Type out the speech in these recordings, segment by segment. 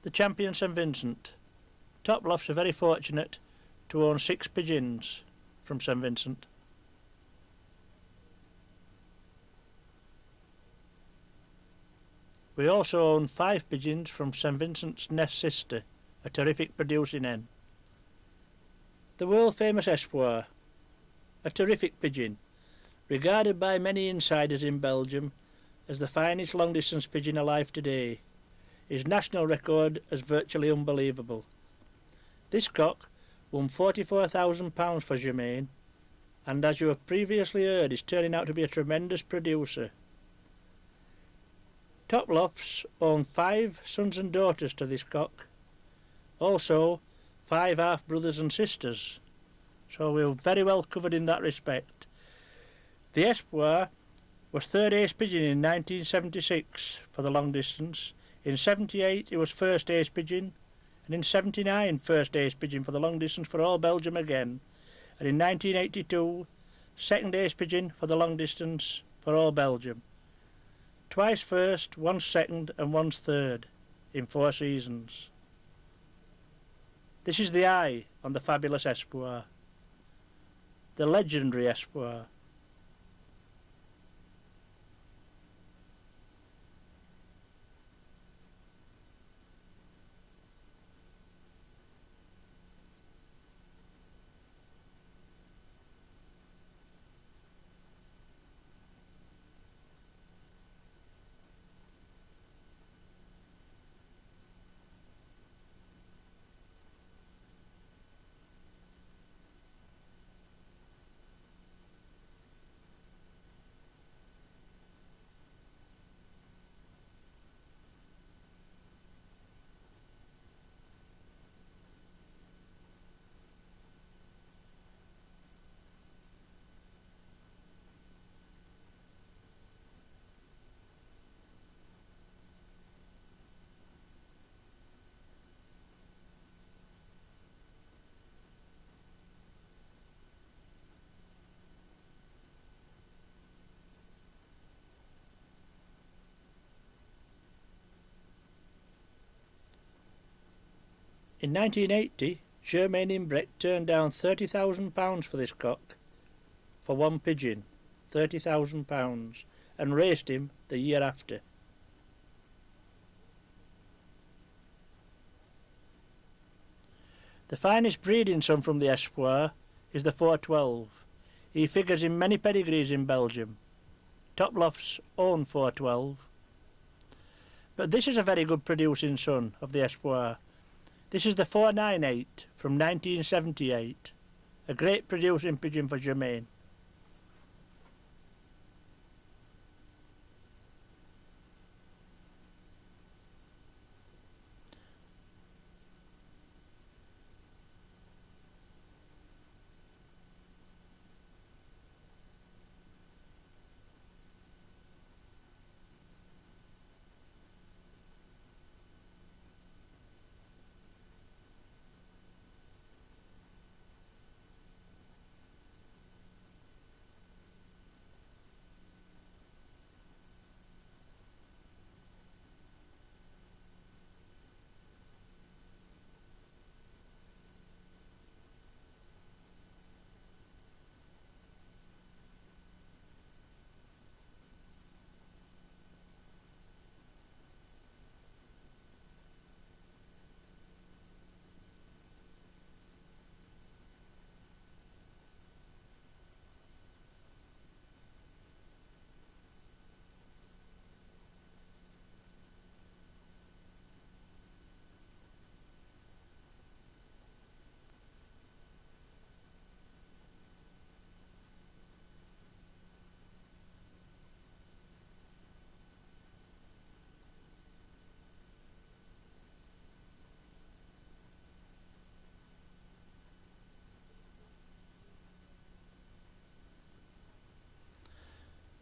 The champion St Vincent. Top Lofts are very fortunate to own 6 pigeons from St Vincent. We also own 5 pigeons from St Vincent's Nest Sister, a terrific producing hen. The world famous Espoir, a terrific pigeon, regarded by many insiders in Belgium as the finest long distance pigeon alive today. His national record is virtually unbelievable. This cock won £44,000 for Germain, and as you have previously heard, is turning out to be a tremendous producer. Top Lofts own 5 sons and daughters to this cock, also 5 half brothers and sisters, so we're very well covered in that respect. The Espoir was 3rd ace pigeon in 1976 for the long distance. In 78 it was 1st ace pigeon, and in 79 1st ace pigeon for the long distance for all Belgium again, and in 1982 2nd ace pigeon for the long distance for all Belgium. Twice 1st, once 2nd and once 3rd in 4 seasons. This is the eye on the fabulous Espoir, the legendary Espoir. In 1980, Germain Imbrecht turned down £30,000 for this cock, for 1 pigeon, £30,000, and raced him the year after. The finest breeding son from the Espoir is the 412. He figures in many pedigrees in Belgium. Top Lofts own 412. But this is a very good producing son of the Espoir. This is the 498 from 1978, a great producing pigeon for Germain.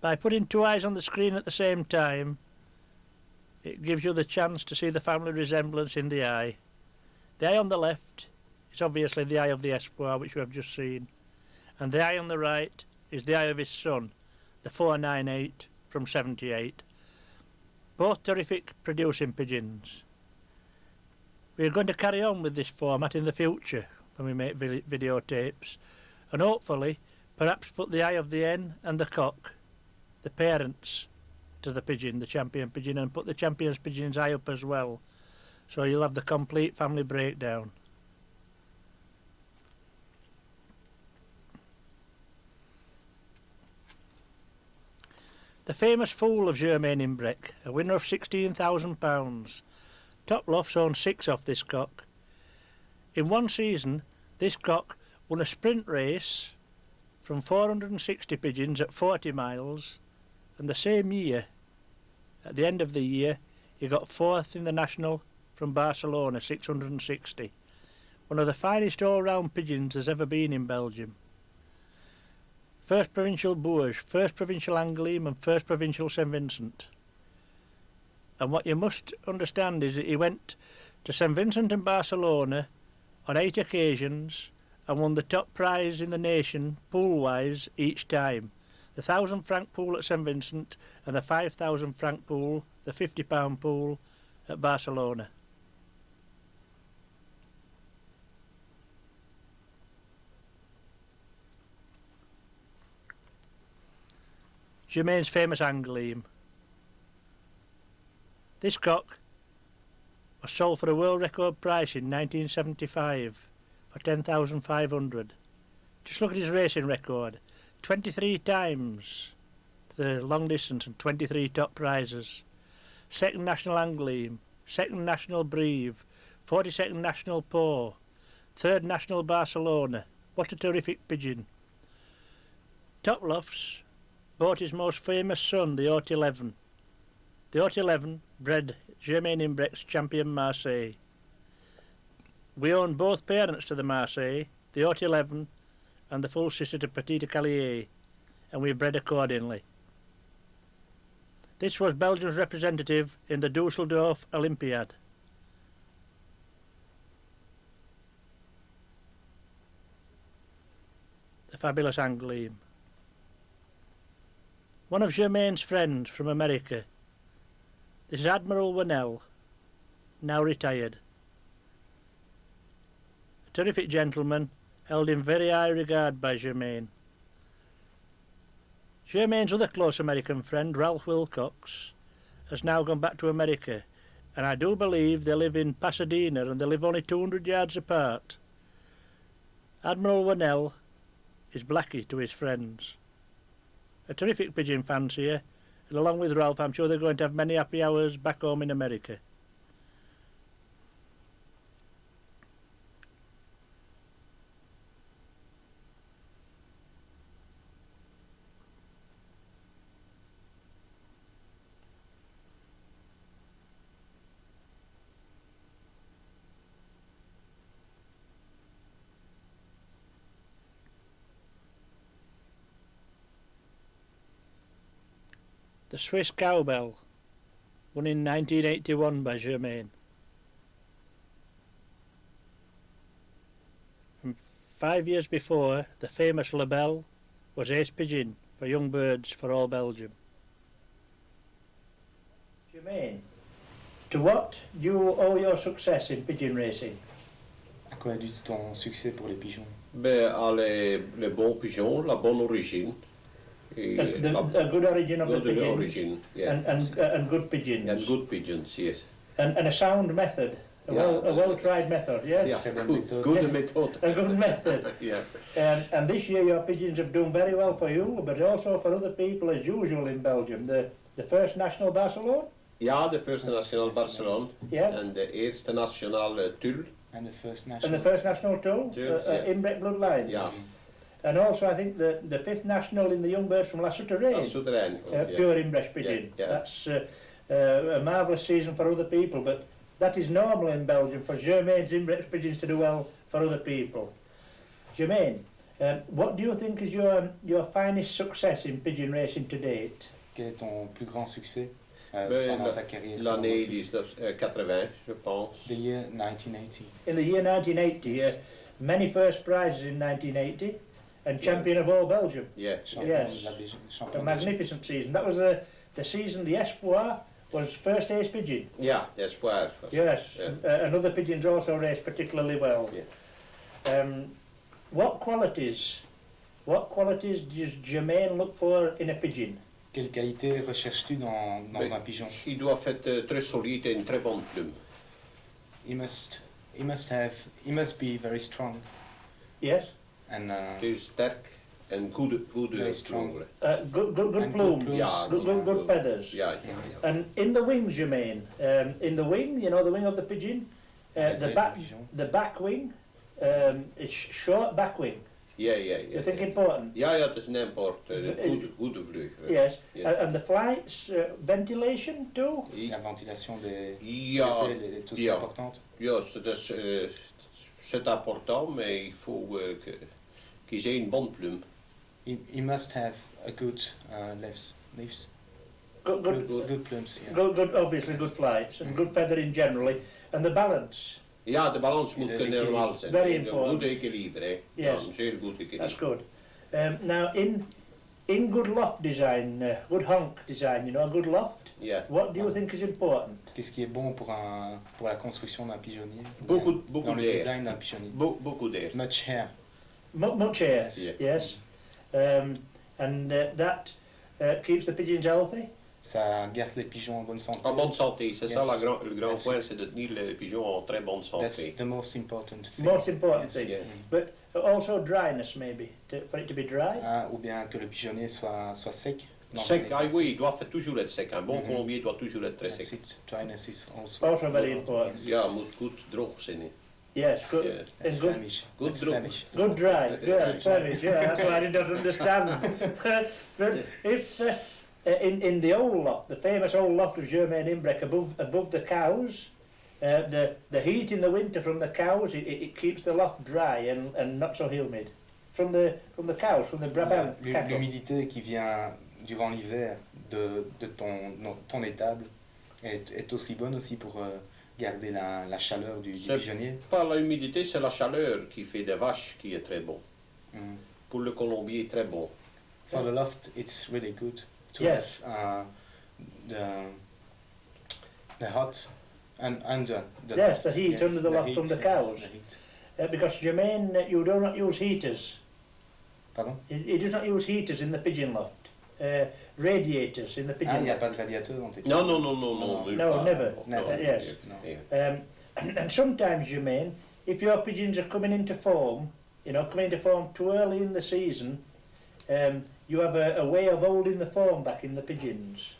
By putting 2 eyes on the screen at the same time, it gives you the chance to see the family resemblance in the eye. The eye on the left is obviously the eye of the Espoir, which we have just seen, and the eye on the right is the eye of his son, the 498 from 78. Both terrific producing pigeons. We're going to carry on with this format in the future when we make videotapes, and hopefully perhaps put the eye of the hen and the cock, the parents, to the pigeon, the champion pigeon, and put the champion's pigeon's eye up as well, so you'll have the complete family breakdown. The famous foal of Germain Imbrecht, a winner of £16,000. Top Lofts owned 6 off this cock. In one season, this cock won a sprint race from 460 pigeons at 40 miles, and the same year, at the end of the year, he got 4th in the national from Barcelona, 660. One of the finest all-round pigeons there's ever been in Belgium. First provincial Bourges, first provincial Angoulême and first provincial St Vincent. And what you must understand is that he went to St Vincent and Barcelona on 8 occasions and won the top prize in the nation, pool-wise, each time. The £1,000 pool at St Vincent and the £5,000 pool, the £50 pool at Barcelona. Germain's famous Angoulême. This cock was sold for a world record price in 1975 for $10,500. Just look at his racing record. 23 times to the long distance and 23 top prizes. Second national Angoulême, second national Brive, 42nd national Pau, third national Barcelona. What a terrific pigeon. Top Lofts bought his most famous son, the Haute 11. The Haute 11 bred Germain Imbrecht's champion Marseille. We own both parents to the Marseille, the Haute 11 and the full sister to Petite Calier, and we bred accordingly. This was Belgium's representative in the Dusseldorf Olympiad. The fabulous Angoulême. One of Germain's friends from America. This is Admiral Wannell, now retired. A terrific gentleman, held in very high regard by Germain. Germain's other close American friend, Ralph Wilcox, has now gone back to America, and I do believe they live in Pasadena and they live only 200 yards apart. Admiral Wannell is Blackie to his friends. A terrific pigeon fancier, and along with Ralph I'm sure they're going to have many happy hours back home in America. The Swiss Cowbell, won in 1981 by Germain. And 5 years before, the famous La Belle was ace pigeon for young birds for all Belgium. Germain, to what do you owe your success in pigeon racing? À quoi dû ton succès pour les pigeons? Ben, à les bons pigeons, la bonne origine. A good origin of the pigeons. Origin, yeah. And good pigeons. And good pigeons, yes. And a sound method. A well-tried method, yes? Yeah, good method. A good method. Yeah. And this year your pigeons have done very well for you, but also for other people as usual in Belgium. The first national Barcelona? Ja, de First National Barcelona. Yeah. En de Eerste National Tulle. And the first national. And the first national too? Inbred bloodline. Ja. And also I think the fifth national in the young birds from La Souterraine. La Souterraine. Pure Imbrecht pigeon. Yeah. That's a marvellous season for other people, but that is normal in Belgium for Germain's Imbrecht pigeons to do well for other people. Germain, what do you think is your finest success in pigeon racing to date? Quel est ton plus grand succès pendant ta carrière? L'année 1980, je pense. The year 1980. In the year 1980, many first prizes in 1980. And champion of all Belgium. Yeah. Yes. A magnificent season. That was the season the Espoir was first ace pigeon. Ja, d'espoir. Yes, Yeah. and other pigeons also race particularly well. Yeah. What qualities does Germain look for in a pigeon? Quelle qualité recherches-tu dans Mais un pigeon? il doit être très solide et une très bonne plume. He must be very strong Yes, and Heel sterk en goede Very strong. vleugelen. good And good plumes, plumes. Ja, good feathers. Ja, ja, ja. And in the wings, Germain, in the wing, you know, the wing of the pigeon, les the ailes back, du pigeon. the back wing, it's short back wing. Ja, ja, ja. You think ja. important? Ja, ja, dat is een import. Uh, Goede vleugelen. Yes, Yeah. and the flights, ventilation too. La ventilation des Ja, ailes est aussi ja. importante. ja, c'est important, mais il faut qu'ils aient une bonne plume. He must have a good leaves. Good plumes. Yeah. Good, obviously good flights and good feathering generally, and the balance. Ja, de balans moet normaal zijn. Very Een important. goed equilibre. Hè. Yes. Ja, een zeer goed equilibre. That's good. Now, in good loft design, good honk design, you know, a good loft. Ja. What do you think is important? Qu'est-ce qui est bon pour la construction d'un pigeonnier? Beaucoup Dans le d'air. design d'un pigeonnier. Beaucoup d'air. Much hair. Much air. Yeah. Yes. And that keeps the pigeons healthy. Ça garde les pigeons en bonne santé. En bonne santé, c'est ça Yes. le grand That's point, it. c'est de tenir les pigeons en très bonne That's santé. the most important thing. Most important Yes. thing. Yeah. But also dryness maybe, for it to be dry. Ou bien que le pigeonnier soit sec. dans Sec, un ah état oui, sec. il doit toujours être sec. Un bon Mhm. colombier doit toujours être très That's sec. it. Dryness is also Also very important. Yes. Ja, moet goed droog zijn. Hè. Yes, good. Yeah. That's And good, Flemish. Good That's drop. Flemish. good dry. Yeah, Flemish. Yeah, that's why I didn't understand. But if in the old loft, the famous old loft of Germain Imbrecht, above the cows, the heat in the winter from the cows, it keeps the loft dry and not so humid. From the cows, from the Brabant cattle. L'humidité qui vient durant l'hiver de ton étable est aussi bonne aussi pour garder la chaleur du C'est pigeonnier. pas la humidité, c'est la chaleur qui fait des vaches qui est très bon. Mm. Pour le colombier, très bon. For the loft, it's really good to Yes. have the hot and under the Yes, loft. the heat under the loft from the cows. the heat. Because Germain, you do not use heaters. Pardon? He does not use heaters in the pigeon loft. Radiators in the Ah, pigeon il n'y a loft. pas de radiateur dans tes Non, pigeons. non, non, non, non. nulle No, part. never. Never. Yes. No. Yeah. And sometimes, Germain, if your pigeons are coming into form, you know, coming into form too early in the season, you have a way of holding the form back in the pigeons.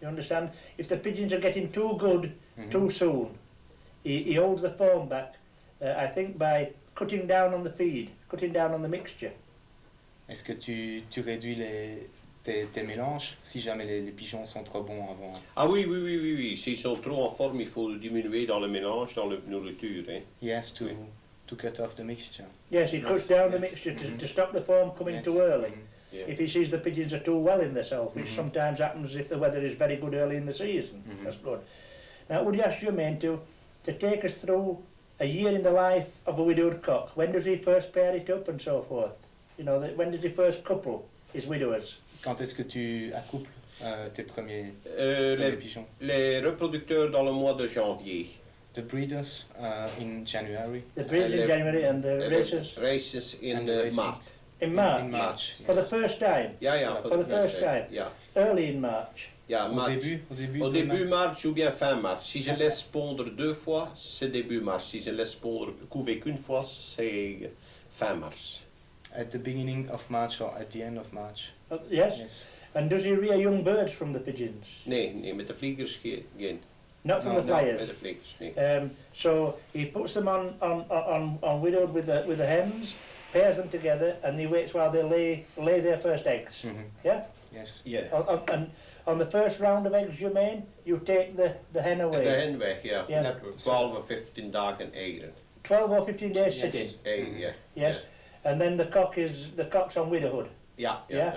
You understand? If the pigeons are getting too good Mhm. too soon, he holds the form back, I think by cutting down on the feed, cutting down on the mixture. Est-ce que tu réduis tes mélanges si jamais les pigeons sont trop bons avant? Ah oui, oui, oui, oui, oui. S'ils sont trop en forme, il faut diminuer dans le mélange, dans la nourriture. Hein. He has to cut off the mixture. Yes, he Yes, cuts down the yes. mixture to, Mhm. to stop the form coming Yes. too early. Mhm. Yeah. If he sees the pigeons are too well in themselves, which Mhm. sometimes happens if the weather is very good early in the season. Mhm. That's good. Now, would you ask Germain to take us through a year in the life of a widowed cock? When does he first pair it up and so forth? You know, when does he first couple his widowers? Quand est-ce que tu accouples tes premiers Les, pigeons? les reproducteurs dans le mois de janvier. The breeders in January. The breeds in les- January and the les races races in and the racing maart. in March. In March. For the Yes. first time, Ja, ja, For the first time. Ja, early in March. ja Au mars. début Au de début mars. mars ou bien fin mars. Si je laisse pondre 2 fois, c'est début mars. Si je laisse pondre couver qu'une fois, c'est fin mars. At the beginning of March or at the end of March. Yes. Yes. And does he rear young birds from the pigeons? Nee, nee, met de vliegers geen. Not from No, the no, flyers. Met de vliegers, nee. So he puts them on widowed with the hens, pairs them together, and he waits while they lay their first eggs. Mhm. Yeah. Yes. Ja. And on the first round of eggs, Germain, you take the hen away. De hen weg, ja. Yeah. 12 of 15 dagen eieren. 12 or 15 days Yes. sitting. Eieren, Mhm. ja. Yes. And then the cock's on widowhood. Ja, ja, Yeah.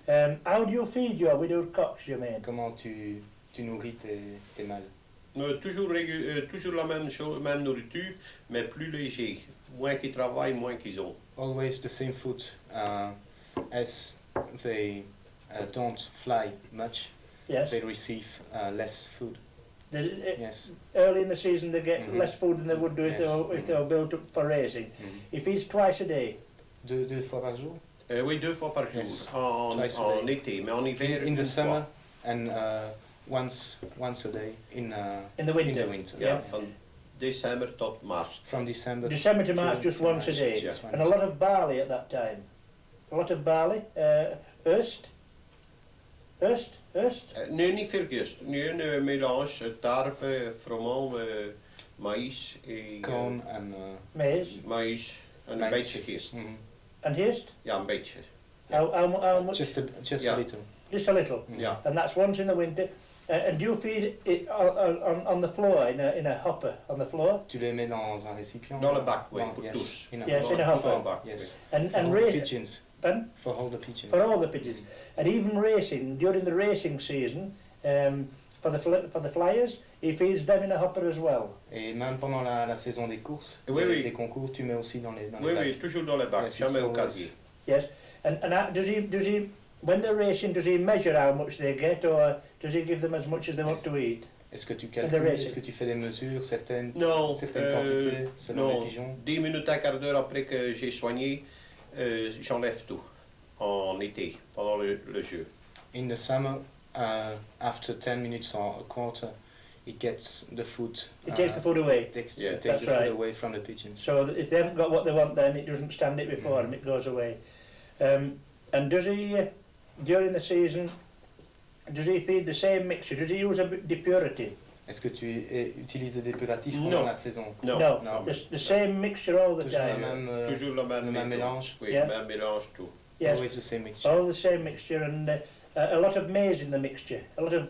ja. How do you feed your widowed cocks, Germain? Comment tu nourris tes mâles? Toujours la même chose, même nourriture, mais plus léger. Moins qu'ils travaillent, moins qu'ils ont. Always the same food as they don't fly much. Yes. they receive less food. Yes. Early in the season they get Mhm. less food than they would do if, Yes. if they were built up for racing. He feeds twice a day. Deux fois par jour? Oui, 2 fois par jour, Yes. en Twice a day. été, mais en hiver, In the une summer fois. and once a day in In the winter. In the winter. Ja, van december tot maart. From December. December to March, just to once a March, day. just one And a lot of barley at that time. A lot of barley. Erst. Nee, niet veel gist. Nee, een mélange, tarwe, froment, maïs en corn and Maize. maïs en een maïs. beetje gist. Mhm. And hearst. Ja, een beetje. How much? Just Yeah. a little. Just a little. Ja. And that's once in the winter. And do you feed it on the floor, in a hopper, on the floor? Tu les mets dans un récipient. Dans le bac, oui, pour yes. tous. In a Yes, bowl. in a hopper. Dans le bac, Yes. And For all the race, pigeons. pardon? For all the pigeons. For all the pigeons. And even racing, during the racing season, for the flyers, he feeds them in a hopper as well. Et même pendant la saison des courses, Oui, oui. les concours, tu mets aussi dans les Oui, bacs. oui, toujours dans le bac, Yes, jamais it's au always- casier. Yes. And does he when they're racing, does he measure how much they get, or does he give them as much as they want Yes. to eat? Est-ce que tu the calcules, racing. est-ce que tu fais des mesures, certaines Non, quantités selon non. les pigeons? 10 minutes, un quart d'heure après que j'ai soigné, j'enlève tout en été, pendant le jeu. In the summer, after 10 minutes or a quarter, it gets the food. He takes the food away. Takes, Yeah. takes That's the food right. away from the pigeons. So that if they haven't got what they want, then it doesn't stand it before them, it goes away. And does he, during the season, does he feed the same mixture? Does he use a depurative? Est-ce que tu utilises des dépuratifs Non. pendant la saison? Non, No, No. the same mixture all the Toujours la time. même, toujours le même, le même méthode. mélange? Oui, Yeah. même mélange, tout. Yes, Always the same mixture. all the same mixture, and a lot of maize in the mixture. A lot of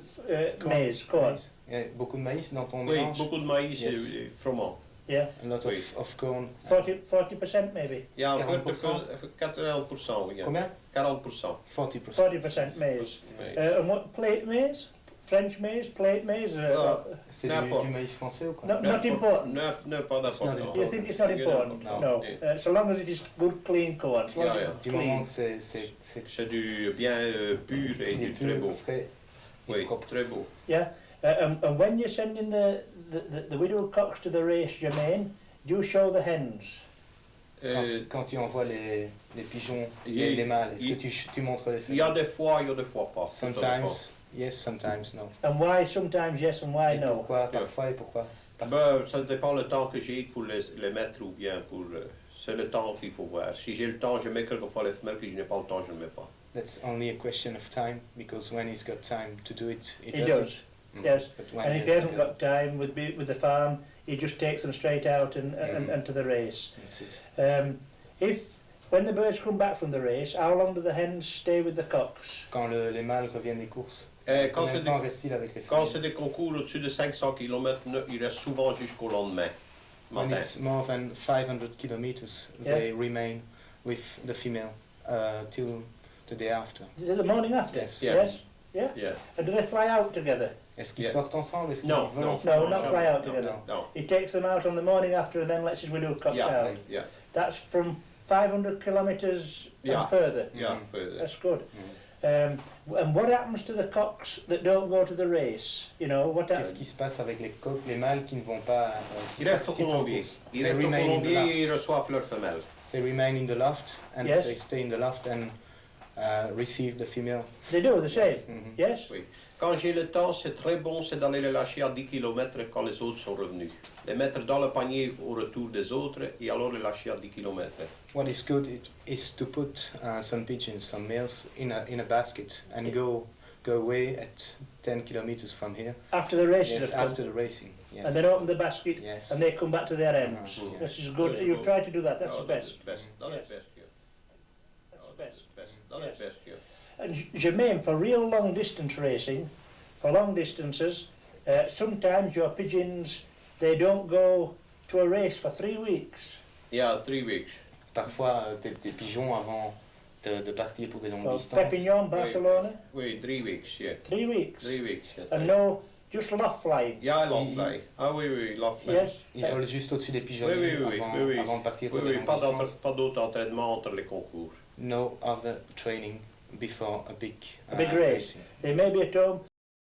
maize, corn. Maïs. Il y a beaucoup de maïs dans ton Oui, mélange? beaucoup de maïs Yes. et froment. Yeah, A lot Oui. of corn. 40% maybe. Ja, 40%. 40%, oui. Combien? 40%. 40%. 40% maize. Oui. And what, plate maize? French maize, plate maize? Ah. C'est N'importe. du maïs français ou quoi? No, not important. Non, pas It's not d'important. Do you think it's not important? No. No. Yeah. So long as it is good, clean corn. So long Yeah, as yeah. it's Du clean. moment que c'est C'est du bien pur et il est du très pur, beau. frais et Oui, propre. très beau. Yeah. And when you're sending the widowed cocks to the race, Germain, do you show the hens? Quand tu envoies les pigeons, il- les mâles, est-ce il- que tu montres les Il y a femelles? des fois, pas. Ça dépend. Sometimes yes, sometimes no. And why sometimes yes and why Et no? pourquoi parfois et pourquoi? Ben, ça dépend le temps que j'ai pour les mettre ou bien pour... c'est le temps qu'il faut voir. Si j'ai le temps, je mets quelquefois les femelles, que je n'ai pas le temps, je ne le mets pas. That's only a question of time because when he's got time to do it, He does does, it. yes. But when And if he hasn't got time with the farm, he just takes them straight out and to the race. That's it. When the birds come back from the race, how long do the hens stay with the cocks? Quand les mâles reviennent des courses, Quand combien c'est de temps des, reste-t-il avec les quand femelles? c'est des concours au-dessus de 500 km, il reste souvent jusqu'au lendemain When matin. it's more than 500 kilometers, Yeah. they remain with the female till the day after. Is it the morning after? Yes. Yeah. Yes? Yeah. And do they fly out together? Est-ce qu'ils Yeah. sortent ensemble? Est-ce qu'ils No, volent no. ensemble? No, not fly out no, together. No. He takes them out on the morning after and then lets his widowed cocks Yeah, out. yeah, That's from 500 kilometres Yeah. and further. yeah. That's good. Mhm. And what happens to the cocks that don't go to the race? You know, what Qu'est-ce qui se passe avec les coqs, les mâles qui ne vont pas qui Ils restent au participent aux colombier. courses? Ils They restent au remain in the colombier et ils loft. reçoivent leurs femelles. They remain in the loft and Yes. they stay in the loft and receive the female. They do the same. Yes. Mhm. Yes? Quand j'ai le temps, c'est très bon, c'est d'aller les lâcher à 10 km quand les autres sont revenus. Les mettre dans le panier au retour des autres et alors les lâcher à 10 km. What is good is to put some pigeons, some males, in a basket and go away at 10 kilometers from here. After the races Yes, have come. after the racing. Yes. And then open the basket Yes. and they come back to their ends. Mhm. This is good. That's You good. try to do that. That's Ja, the dat best. is het best. Dat is het best, ja. That's Ja, the dat is best. het best. Dat is het best, ja. And Germain, for real long distance racing, for long distances, sometimes your pigeons, they don't go to a race for 3 weeks. Ja, 3 weeks. Parfois, tes pigeons avant de partir pour des longues Well, distances. Perpignan, Barcelona, Oui, 3 weeks, ja. 3 weeks. 3 weeks. Ja, And no, just loft flying. Ja, lofvlei. Ah oui, oui, lofvlei. Yes? Ils volent juste au-dessus des pigeons Oui, avant de partir Oui, pour des oui, longues pas distances. pas d'autre entraînement entre les concours. No other training before a big A big race. racing. They may be at home